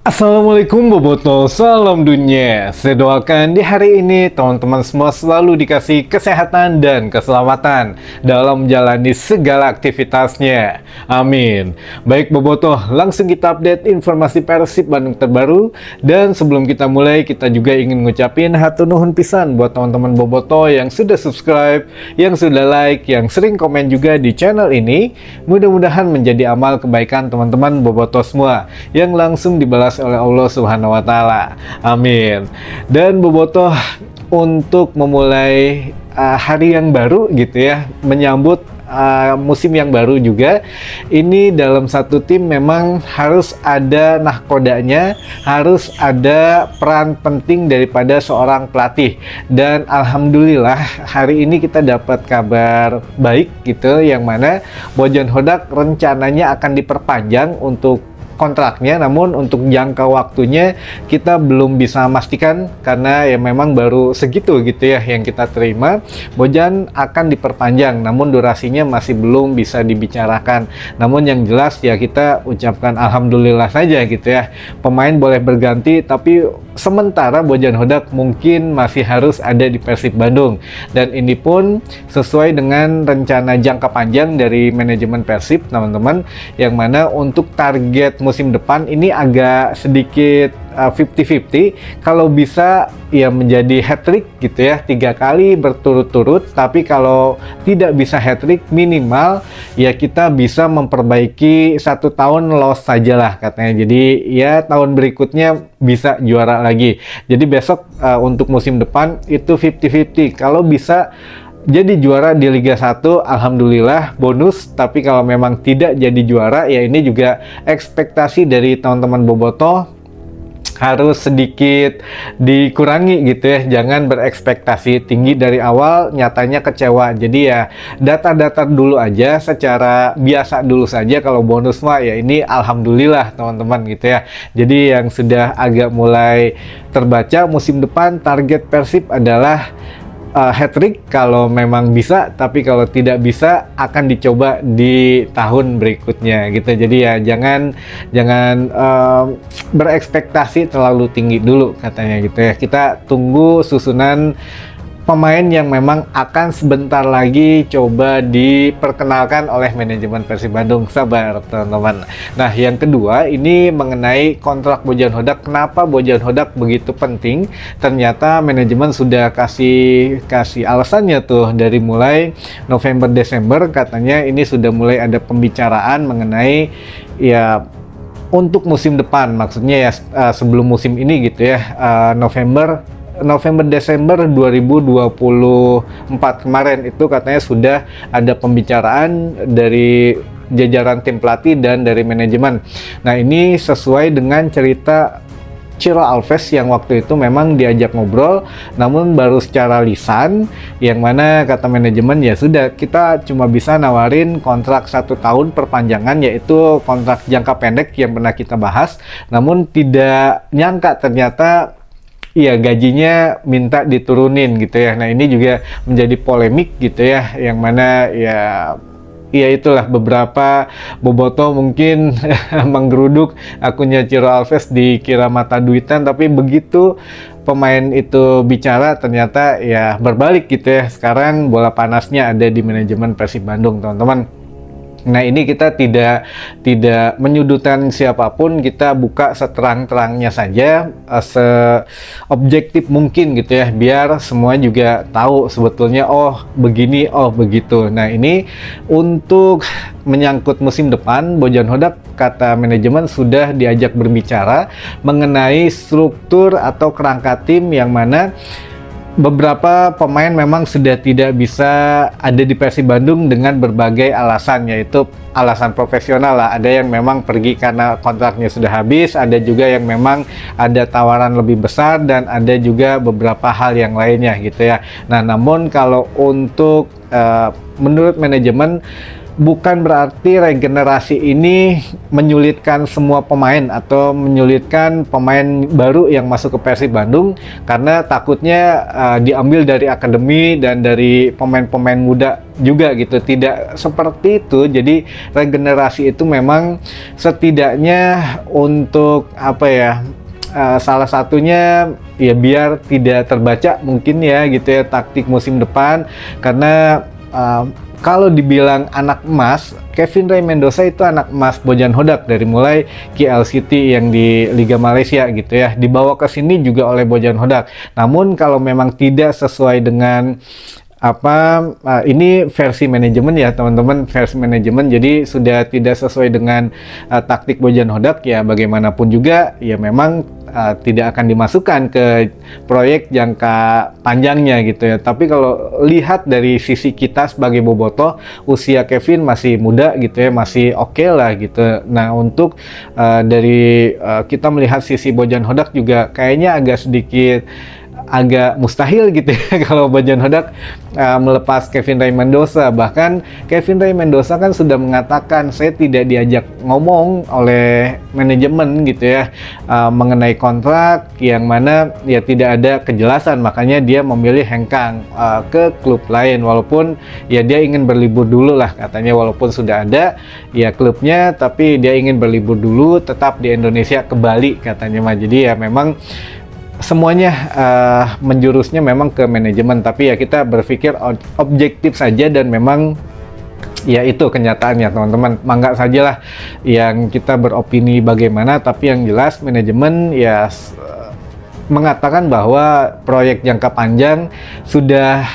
Assalamualaikum Boboto, salam dunia. Saya doakan di hari ini teman-teman semua selalu dikasih kesehatan dan keselamatan dalam menjalani segala aktivitasnya. Amin. Baik Boboto, langsung kita update informasi Persib Bandung terbaru. Dan sebelum kita mulai, kita juga ingin ngucapin hatur nuhun pisan buat teman-teman Boboto yang sudah subscribe, yang sudah like, yang sering komen juga di channel ini. Mudah-mudahan menjadi amal kebaikan teman-teman Boboto semua yang langsung dibalas oleh Allah Subhanahu wa Ta'ala. Amin. Dan Boboto, untuk memulai hari yang baru gitu ya, menyambut musim yang baru juga, ini dalam satu tim memang harus ada nahkodanya, harus ada peran penting daripada seorang pelatih. Dan alhamdulillah hari ini kita dapat kabar baik gitu, yang mana Bojan Hodak rencananya akan diperpanjang untuk kontraknya, namun untuk jangka waktunya kita belum bisa memastikan karena ya memang baru segitu gitu ya yang kita terima. Bojan akan diperpanjang, namun durasinya masih belum bisa dibicarakan. Namun yang jelas ya kita ucapkan alhamdulillah saja gitu ya. Pemain boleh berganti, tapi sementara Bojan Hodak mungkin masih harus ada di Persib Bandung. Dan ini pun sesuai dengan rencana jangka panjang dari manajemen Persib teman-teman, yang mana untuk target musim depan ini agak sedikit 50-50. Kalau bisa ya menjadi hat-trick gitu ya, 3 kali berturut-turut. Tapi kalau tidak bisa hat-trick, minimal ya kita bisa memperbaiki 1 tahun loss sajalah katanya. Jadi ya tahun berikutnya bisa juara lagi. Jadi besok untuk musim depan itu 50-50. Kalau bisa jadi juara di Liga 1, alhamdulillah bonus. Tapi kalau memang tidak jadi juara, ya ini juga ekspektasi dari teman-teman Boboto harus sedikit dikurangi gitu ya. Jangan berekspektasi tinggi dari awal, nyatanya kecewa. Jadi ya datar-datar dulu aja, secara biasa dulu saja. Kalau bonus mah ya ini alhamdulillah teman-teman gitu ya. Jadi yang sudah agak mulai terbaca, musim depan target Persib adalah hat-trick kalau memang bisa, tapi kalau tidak bisa akan dicoba di tahun berikutnya gitu. Jadi ya jangan berekspektasi terlalu tinggi dulu katanya gitu ya. Kita tunggu susunan pemain yang memang akan sebentar lagi coba diperkenalkan oleh manajemen Persib Bandung. Sabar teman-teman. Nah yang kedua ini mengenai kontrak Bojan Hodak. Kenapa Bojan Hodak begitu penting? Ternyata manajemen sudah kasih alasannya tuh dari mulai November Desember. Katanya ini sudah mulai ada pembicaraan mengenai ya untuk musim depan, maksudnya ya sebelum musim ini gitu ya, November-Desember 2024 kemarin itu katanya sudah ada pembicaraan dari jajaran tim pelatih dan dari manajemen. Nah ini sesuai dengan cerita Ciro Alves yang waktu itu memang diajak ngobrol, namun baru secara lisan, yang mana kata manajemen ya sudah, kita cuma bisa nawarin kontrak 1 tahun perpanjangan, yaitu kontrak jangka pendek yang pernah kita bahas. Namun tidak nyangka ternyata iya gajinya minta diturunin gitu ya. Nah ini juga menjadi polemik gitu ya, yang mana ya itulah beberapa Boboto mungkin menggeruduk akunnya Ciro Alves dikira mata duitan, tapi begitu pemain itu bicara ternyata ya berbalik gitu ya. Sekarang bola panasnya ada di manajemen Persib Bandung teman-teman. Nah ini kita tidak menyudutkan siapapun, kita buka seterang-terangnya saja, seobjektif mungkin gitu ya, biar semua juga tahu sebetulnya oh begini, oh begitu. Nah ini untuk menyangkut musim depan, Bojan Hodak kata manajemen sudah diajak berbicara mengenai struktur atau kerangka tim, yang mana beberapa pemain memang sudah tidak bisa ada di Persib Bandung dengan berbagai alasan, yaitu alasan profesional lah. Ada yang memang pergi karena kontraknya sudah habis, ada juga yang memang ada tawaran lebih besar, dan ada juga beberapa hal yang lainnya gitu ya. Nah namun kalau untuk menurut manajemen bukan berarti regenerasi ini menyulitkan semua pemain atau menyulitkan pemain baru yang masuk ke Persib Bandung, karena takutnya diambil dari akademi dan dari pemain-pemain muda juga gitu. Tidak seperti itu. Jadi regenerasi itu memang setidaknya untuk apa ya, salah satunya ya biar tidak terbaca mungkin ya gitu ya taktik musim depan. Karena kalau dibilang anak emas, Kevin Ray Mendoza itu anak emas Bojan Hodak dari mulai KL City yang di Liga Malaysia gitu ya, dibawa ke sini juga oleh Bojan Hodak. Namun kalau memang tidak sesuai dengan ini versi manajemen ya teman-teman, versi manajemen, jadi sudah tidak sesuai dengan taktik Bojan Hodak, ya bagaimanapun juga ya memang tidak akan dimasukkan ke proyek jangka panjangnya gitu ya. Tapi kalau lihat dari sisi kita sebagai bobotoh, usia Kevin masih muda gitu ya, masih oke lah gitu. Nah untuk dari kita melihat sisi Bojan Hodak juga kayaknya agak mustahil gitu ya kalau Bojan Hodak melepas Kevin Ray Mendoza. Bahkan Kevin Ray Mendoza kan sudah mengatakan, saya tidak diajak ngomong oleh manajemen gitu ya mengenai kontrak yang mana ya tidak ada kejelasan, makanya dia memilih hengkang ke klub lain, walaupun ya dia ingin berlibur dulu lah katanya, walaupun sudah ada ya klubnya, tapi dia ingin berlibur dulu tetap di Indonesia, ke Bali katanya mah. Jadi ya memang semuanya menjurusnya memang ke manajemen, tapi ya kita berpikir objektif saja dan memang ya itu kenyataannya teman-teman. Mangga sajalah yang kita beropini bagaimana, tapi yang jelas manajemen ya mengatakan bahwa proyek jangka panjang sudah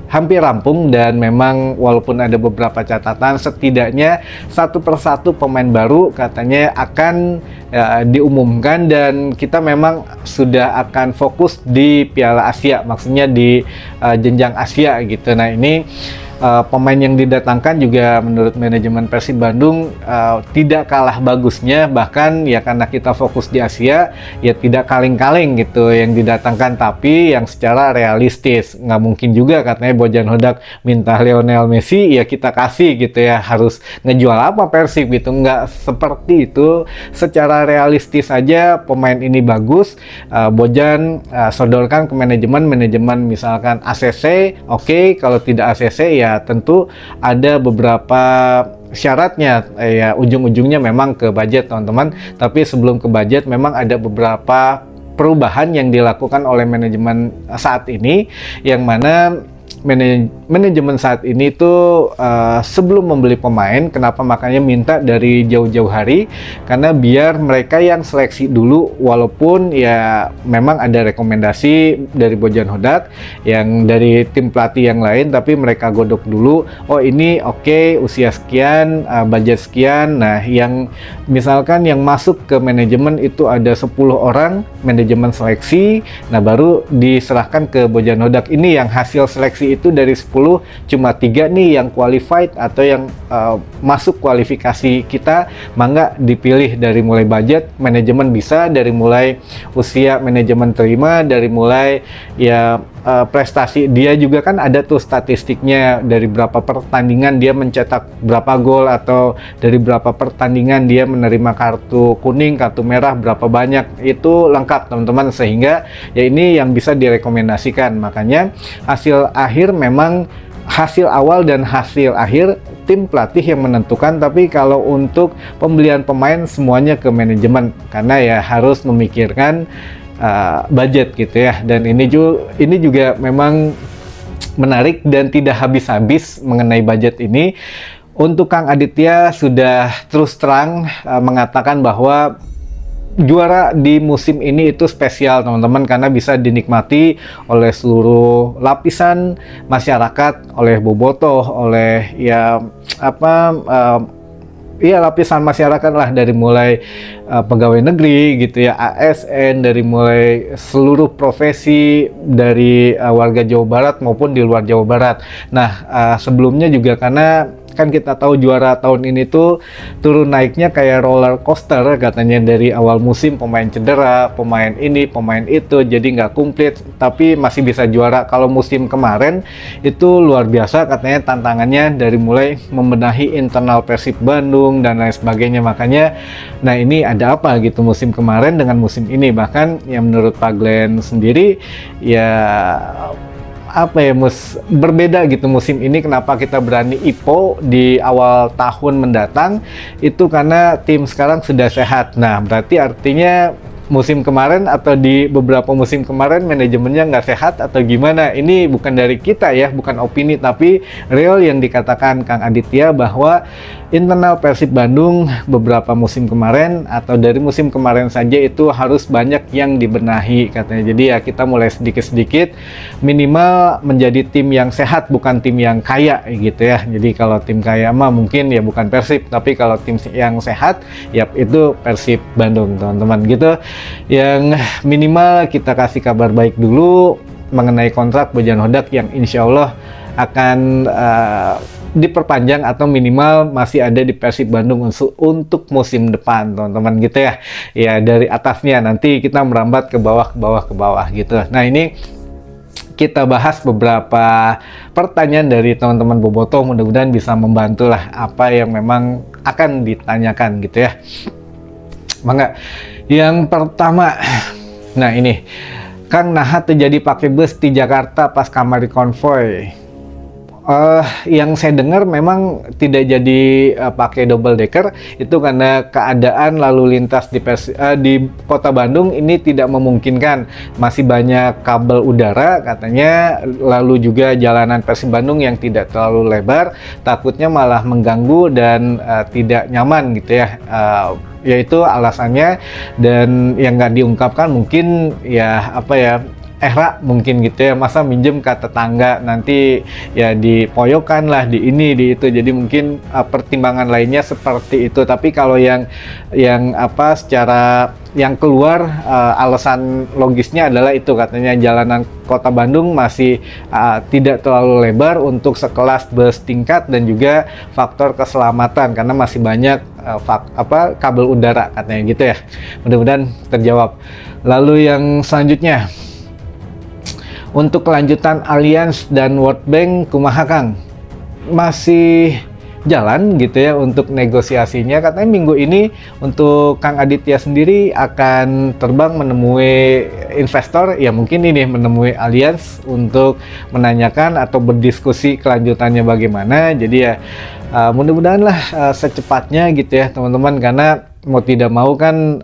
hampir rampung, dan memang walaupun ada beberapa catatan, setidaknya satu persatu pemain baru katanya akan diumumkan, dan kita memang sudah akan fokus di Piala Asia, maksudnya di jenjang Asia gitu. Nah ini pemain yang didatangkan juga menurut manajemen Persib Bandung tidak kalah bagusnya, bahkan ya karena kita fokus di Asia ya tidak kaleng-kaleng gitu yang didatangkan, tapi yang secara realistis. Nggak mungkin juga katanya Bojan Hodak minta Lionel Messi ya kita kasih gitu ya, harus ngejual apa Persib gitu. Nggak seperti itu. Secara realistis saja pemain ini bagus, Bojan sodorkan ke manajemen misalkan ACC, oke. Kalau tidak ACC ya tentu ada beberapa syaratnya, ya ujung-ujungnya memang ke budget teman-teman. Tapi sebelum ke budget memang ada beberapa perubahan yang dilakukan oleh manajemen saat ini, yang mana manajemen saat ini tuh sebelum membeli pemain, kenapa makanya minta dari jauh-jauh hari, karena biar mereka yang seleksi dulu, walaupun ya memang ada rekomendasi dari Bojan Hodak yang dari tim pelatih yang lain, tapi mereka godok dulu, oh ini oke, usia sekian, budget sekian. Nah yang misalkan yang masuk ke manajemen itu ada 10 orang manajemen seleksi, nah baru diserahkan ke Bojan Hodak. Ini yang hasil seleksi itu dari 10 cuma 3 nih yang qualified atau yang masuk kualifikasi kita, mangga dipilih. Dari mulai budget manajemen bisa, dari mulai usia manajemen terima, dari mulai ya prestasi dia juga kan ada tuh statistiknya, dari berapa pertandingan dia mencetak berapa gol, atau dari berapa pertandingan dia menerima kartu kuning, kartu merah berapa banyak, itu lengkap teman-teman, sehingga ya ini yang bisa direkomendasikan. Makanya hasil akhir memang hasil awal dan hasil akhir tim pelatih yang menentukan, tapi kalau untuk pembelian pemain semuanya ke manajemen, karena ya harus memikirkan budget gitu ya. Dan ini juga memang menarik dan tidak habis-habis mengenai budget ini. Untuk Kang Aditya sudah terus terang mengatakan bahwa juara di musim ini itu spesial teman-teman, karena bisa dinikmati oleh seluruh lapisan masyarakat, oleh bobotoh, oleh ya lapisan masyarakat lah, dari mulai pegawai negeri gitu ya, ASN, dari mulai seluruh profesi, dari warga Jawa Barat maupun di luar Jawa Barat. Nah sebelumnya juga karena kan kita tahu juara tahun ini tuh turun naiknya kayak roller coaster katanya, dari awal musim pemain cedera, pemain ini, pemain itu, jadi nggak komplit tapi masih bisa juara. Kalau musim kemarin itu luar biasa katanya tantangannya, dari mulai membenahi internal Persib Bandung dan lain sebagainya. Makanya nah ini ada apa gitu musim kemarin dengan musim ini, bahkan yang menurut Pak Glenn sendiri ya apa ya, berbeda gitu musim ini. Kenapa kita berani IPO di awal tahun mendatang itu karena tim sekarang sudah sehat. Nah berarti artinya musim kemarin atau di beberapa musim kemarin manajemennya nggak sehat atau gimana. Ini bukan dari kita ya, bukan opini, tapi real yang dikatakan Kang Aditya bahwa internal Persib Bandung beberapa musim kemarin atau dari musim kemarin saja itu harus banyak yang dibenahi katanya. Jadi ya kita mulai sedikit-sedikit minimal menjadi tim yang sehat, bukan tim yang kaya gitu ya. Jadi kalau tim kaya mah mungkin ya bukan Persib, tapi kalau tim yang sehat ya itu Persib Bandung teman-teman gitu. Yang minimal kita kasih kabar baik dulu mengenai kontrak Bojan Hodak yang insya Allah akan diperpanjang atau minimal masih ada di Persib Bandung untuk musim depan teman-teman gitu ya. Ya dari atasnya nanti kita merambat ke bawah gitu. Nah ini kita bahas beberapa pertanyaan dari teman-teman Boboto, mudah-mudahan bisa membantu lah apa yang memang akan ditanyakan gitu ya. Mangga. Yang pertama, nah ini Kang naha terjadi pakai bus di Jakarta pas kamari konvoy. Yang saya dengar memang tidak jadi pakai double decker itu karena keadaan lalu lintas di kota Bandung ini tidak memungkinkan, masih banyak kabel udara katanya, lalu juga jalanan Persib Bandung yang tidak terlalu lebar, takutnya malah mengganggu dan tidak nyaman gitu ya. Yaitu alasannya, dan yang nggak diungkapkan mungkin ya apa ya, era mungkin gitu ya, masa minjem ke tetangga nanti ya dipoyokan lah, di ini di itu, jadi mungkin pertimbangan lainnya seperti itu. Tapi kalau yang apa secara yang keluar alasan logisnya adalah itu katanya jalanan kota Bandung masih tidak terlalu lebar untuk sekelas bus tingkat, dan juga faktor keselamatan karena masih banyak kabel udara katanya gitu ya. Mudah-mudahan terjawab. Lalu yang selanjutnya, untuk kelanjutan Allianz dan World Bank kumaha Kang? Masih jalan gitu ya untuk negosiasinya. Katanya minggu ini untuk Kang Aditya sendiri akan terbang menemui investor, ya mungkin ini menemui Allianz untuk menanyakan atau berdiskusi kelanjutannya bagaimana. Jadi ya mudah-mudahan lah secepatnya gitu ya teman-teman, karena mau tidak mau kan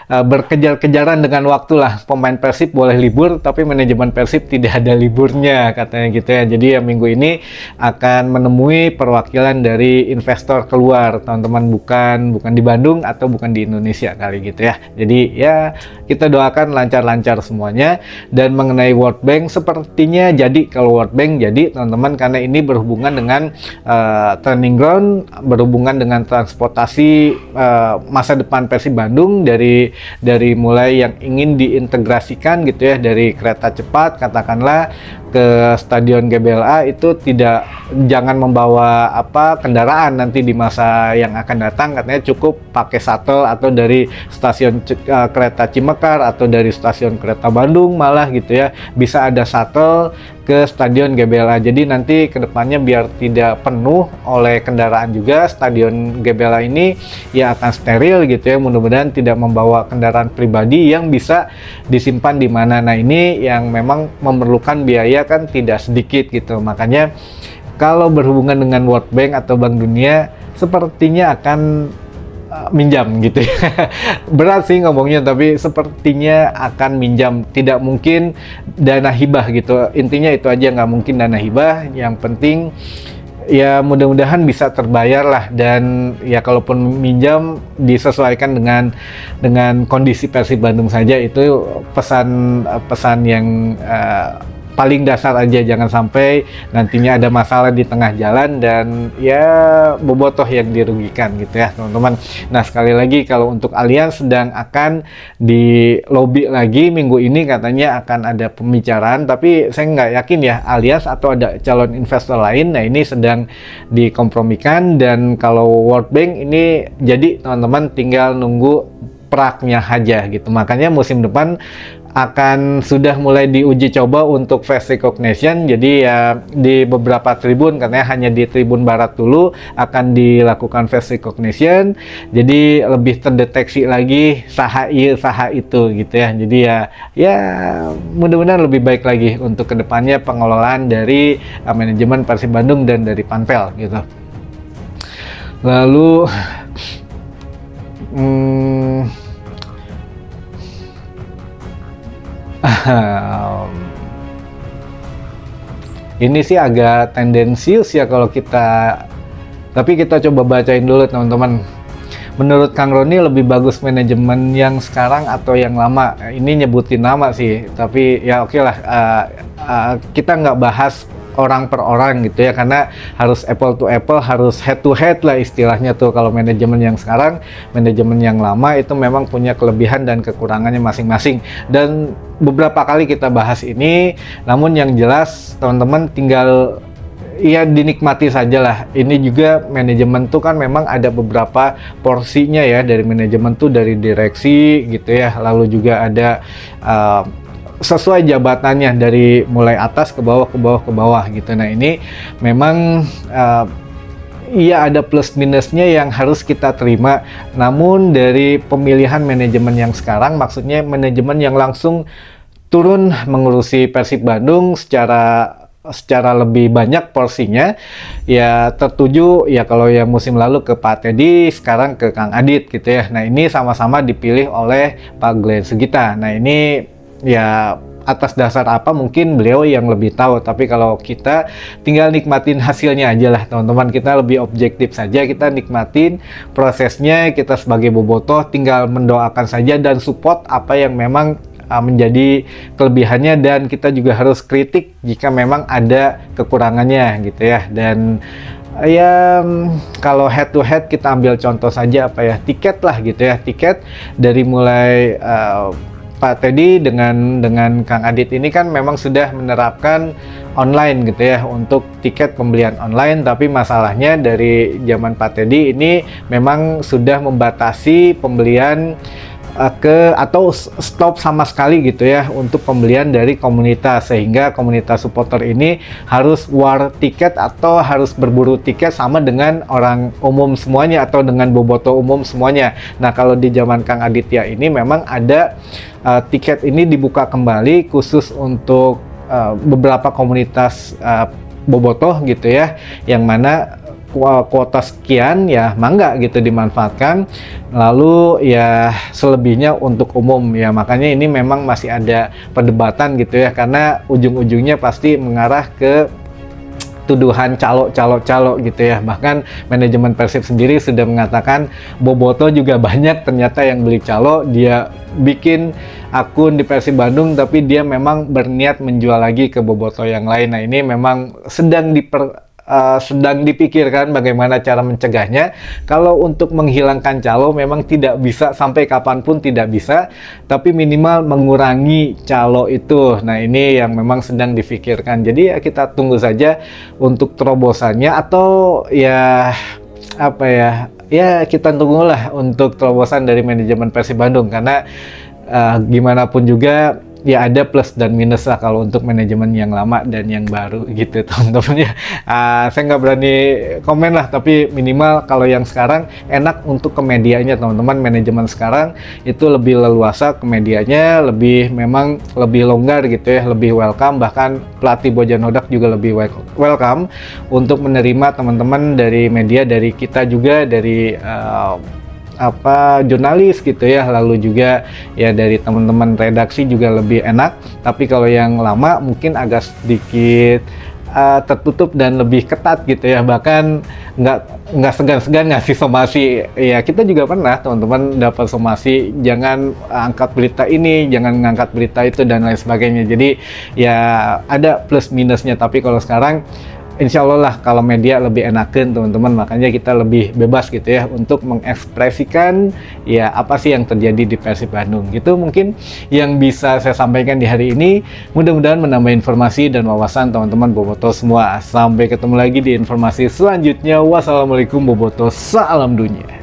berkejar-kejaran dengan waktu lah. Pemain Persib boleh libur tapi manajemen Persib tidak ada liburnya katanya gitu ya. Jadi ya minggu ini akan menemui perwakilan dari investor keluar teman-teman, bukan di Bandung atau bukan di Indonesia kali gitu ya. Jadi ya kita doakan lancar-lancar semuanya. Dan mengenai World Bank sepertinya jadi, kalau World Bank jadi teman-teman, karena ini berhubungan dengan training ground, berhubungan dengan transportasi masa depan Persib Bandung, dari mulai yang ingin diintegrasikan gitu ya, dari kereta cepat katakanlah ke Stadion GBLA itu jangan membawa kendaraan nanti di masa yang akan datang, katanya cukup pakai shuttle atau dari stasiun kereta Cimekar atau dari stasiun kereta Bandung malah gitu ya, bisa ada shuttle ke Stadion GBLA. Jadi nanti kedepannya biar tidak penuh oleh kendaraan juga, Stadion GBLA ini ya akan steril gitu ya. Mudah-mudahan tidak membawa kendaraan pribadi yang bisa disimpan di mana. Nah ini yang memang memerlukan biaya kan tidak sedikit gitu. Makanya kalau berhubungan dengan World Bank atau Bank Dunia sepertinya akan minjam gitu ya. Berat sih ngomongnya, tapi sepertinya akan minjam, tidak mungkin dana hibah gitu. Intinya itu aja, nggak mungkin dana hibah. Yang penting ya mudah-mudahan bisa terbayar lah, dan ya kalaupun minjam disesuaikan dengan kondisi Persib Bandung saja. Itu pesan yang paling dasar aja, jangan sampai nantinya ada masalah di tengah jalan dan ya bobotoh yang dirugikan gitu ya teman-teman. Nah sekali lagi kalau untuk Allianz sedang akan di lobby lagi minggu ini, katanya akan ada pembicaraan, tapi saya nggak yakin ya Allianz atau ada calon investor lain. Nah ini sedang dikompromikan, dan kalau World Bank ini jadi teman-teman tinggal nunggu praknya aja gitu. Makanya musim depan akan sudah mulai diuji coba untuk face recognition. Jadi ya di beberapa tribun, katanya hanya di tribun barat dulu akan dilakukan face recognition. Jadi lebih terdeteksi lagi saha ieu saha itu gitu ya. Jadi ya mudah-mudahan lebih baik lagi untuk kedepannya pengelolaan dari manajemen Persib Bandung dan dari Panpel gitu. Lalu ini sih agak tendensius ya kalau kita, tapi kita coba bacain dulu teman-teman. Menurut Kang Roni lebih bagus manajemen yang sekarang atau yang lama? Ini nyebutin nama sih, tapi ya oke lah, kita nggak bahas orang per orang gitu ya, karena harus apple to apple, harus head to head lah istilahnya tuh. Kalau manajemen yang sekarang, manajemen yang lama itu memang punya kelebihan dan kekurangannya masing-masing, dan beberapa kali kita bahas ini. Namun yang jelas teman-teman tinggal ya dinikmati saja lah. Ini juga manajemen tuh kan memang ada beberapa porsinya ya, dari manajemen tuh dari direksi gitu ya, lalu juga ada sesuai jabatannya dari mulai atas ke bawah ke bawah ke bawah gitu. Nah ini memang iya ada plus minusnya yang harus kita terima. Namun dari pemilihan manajemen yang sekarang, maksudnya manajemen yang langsung turun mengurusi Persib Bandung secara lebih banyak porsinya, ya tertuju ya kalau yang musim lalu ke Pak Teddy, sekarang ke Kang Adit gitu ya. Nah ini sama-sama dipilih oleh Pak Glenn Sugita. Nah ini ya atas dasar apa mungkin beliau yang lebih tahu, tapi kalau kita tinggal nikmatin hasilnya aja lah teman-teman. Kita lebih objektif saja, kita nikmatin prosesnya, kita sebagai bobotoh tinggal mendoakan saja dan support apa yang memang menjadi kelebihannya, dan kita juga harus kritik jika memang ada kekurangannya gitu ya. Dan ya kalau head to head kita ambil contoh saja apa ya, tiket lah gitu ya, tiket dari mulai Pak Teddy dengan Kang Adit ini kan memang sudah menerapkan online gitu ya untuk tiket pembelian online, tapi masalahnya dari zaman Pak Teddy ini memang sudah membatasi pembelian atau stop sama sekali gitu ya untuk pembelian dari komunitas, sehingga komunitas supporter ini harus war tiket atau harus berburu tiket sama dengan orang umum semuanya atau dengan bobotoh umum semuanya. Nah kalau di zaman Kang Aditya ini memang ada tiket ini dibuka kembali khusus untuk beberapa komunitas bobotoh gitu ya, yang mana kuota sekian ya mangga gitu dimanfaatkan, lalu ya selebihnya untuk umum ya. Makanya ini memang masih ada perdebatan gitu ya, karena ujung-ujungnya pasti mengarah ke tuduhan calo gitu ya. Bahkan manajemen Persib sendiri sudah mengatakan bobotoh juga banyak ternyata yang beli calo, dia bikin akun di Persib Bandung tapi dia memang berniat menjual lagi ke bobotoh yang lain. Nah ini memang sedang dipikirkan bagaimana cara mencegahnya. Kalau untuk menghilangkan calo memang tidak bisa, sampai kapanpun tidak bisa, tapi minimal mengurangi calo itu. Nah ini yang memang sedang difikirkan. Jadi ya kita tunggu saja untuk terobosannya, atau ya apa ya kita tunggulah untuk terobosan dari manajemen Persib Bandung, karena gimana pun juga ya ada plus dan minus lah kalau untuk manajemen yang lama dan yang baru gitu teman-teman ya. Saya nggak berani komen lah, tapi minimal kalau yang sekarang enak untuk ke medianya teman-teman. Manajemen sekarang itu lebih leluasa ke medianya, memang lebih longgar gitu ya, lebih welcome. Bahkan pelatih Bojan Hodak juga lebih welcome untuk menerima teman-teman dari media, dari kita juga, dari jurnalis gitu ya, lalu juga ya dari teman-teman redaksi juga lebih enak. Tapi kalau yang lama mungkin agak sedikit tertutup dan lebih ketat gitu ya, bahkan nggak segan-segan ngasih somasi. Ya kita juga pernah teman-teman dapat somasi, jangan angkat berita ini, jangan ngangkat berita itu dan lain sebagainya. Jadi ya ada plus minusnya, tapi kalau sekarang insya Allah lah kalau media lebih enakan teman-teman, makanya kita lebih bebas gitu ya untuk mengekspresikan ya apa sih yang terjadi di Persib Bandung. Gitu mungkin yang bisa saya sampaikan di hari ini, mudah-mudahan menambah informasi dan wawasan teman-teman Boboto semua. Sampai ketemu lagi di informasi selanjutnya. Wassalamualaikum Boboto, salam dunia.